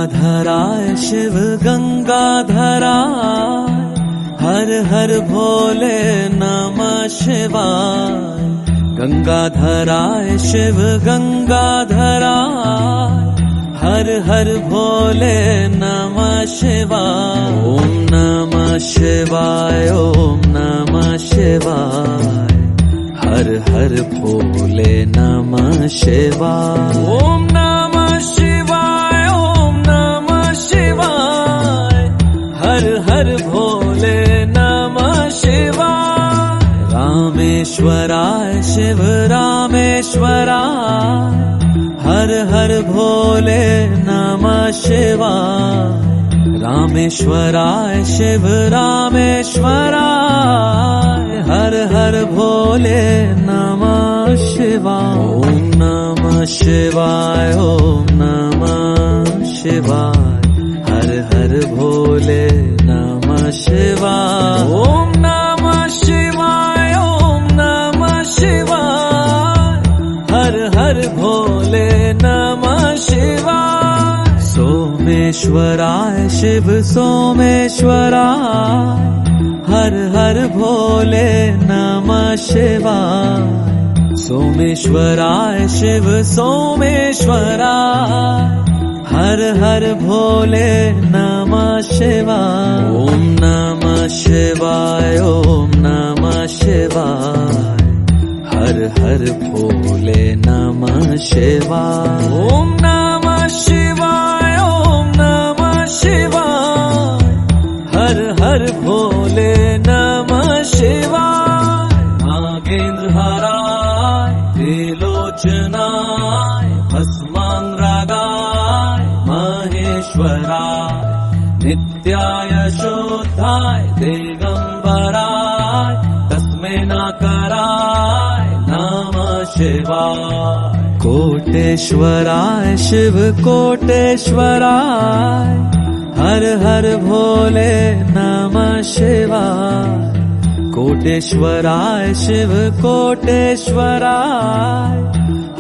गंगाधराय शिव गंगाधराय, हर हर भोले नमः शिवाय। गंगाधराय शिव गंगाधराय, हर हर भोले नमः शिवाय। ओम नमः शिवाय, ओम नमः शिवाय, हर हर भोले नमः शिवाय। ओम नमः शिवाय, ओम नमः शिवाय, हर हर भोले नमः शिवाय। रामेश्वराय शिव रामेश्वराय, हर हर भोले नमः शिवाय। रामेश्वराय शिव रामेश्वराय, हर हर भोले नमः शिवाय। ओम नमः शिवाय, ओम नमः शिवाय, हर हर भोले नमः शिवाय। ओम नमः शिवाय, ओम नमः शिवाय, हर हर भोले नमः शिवाय। सोमेश्वराय शिव सोमेश्वराय, हर हर भोले नमः शिवाय। सोमेश्वराय शिव सोमेश्वराय, हर हर भोले नमः शिवाय। ओम नमः शिवाय, ओम नमः शिवाय, हर हर भोले नमः शिवाय। ओम नमः शिवाय, ओम नमः शिवाय, हर हर भोले नमः शिवाय। नागेंद्रहाराय त्रिलोचनाय भस्मांगरागाय महेश्वराय, नित्याय शुद्धाय दिगंबराय तस्मै नाकराय नमः शिवाय। कोटेश्वराय शिव कोटेश्वराय, हर हर भोले नमः शिवाय। कोटेश्वराय शिव कोटेश्वराय,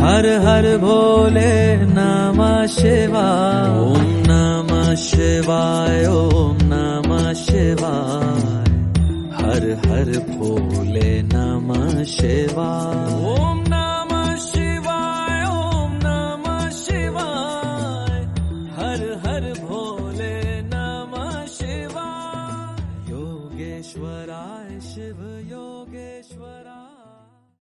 हर हर भोले नमः शिवाय। ओम नमः शिवाय, ओम नमः शिवाय, हर हर भोले नमः शिवाय।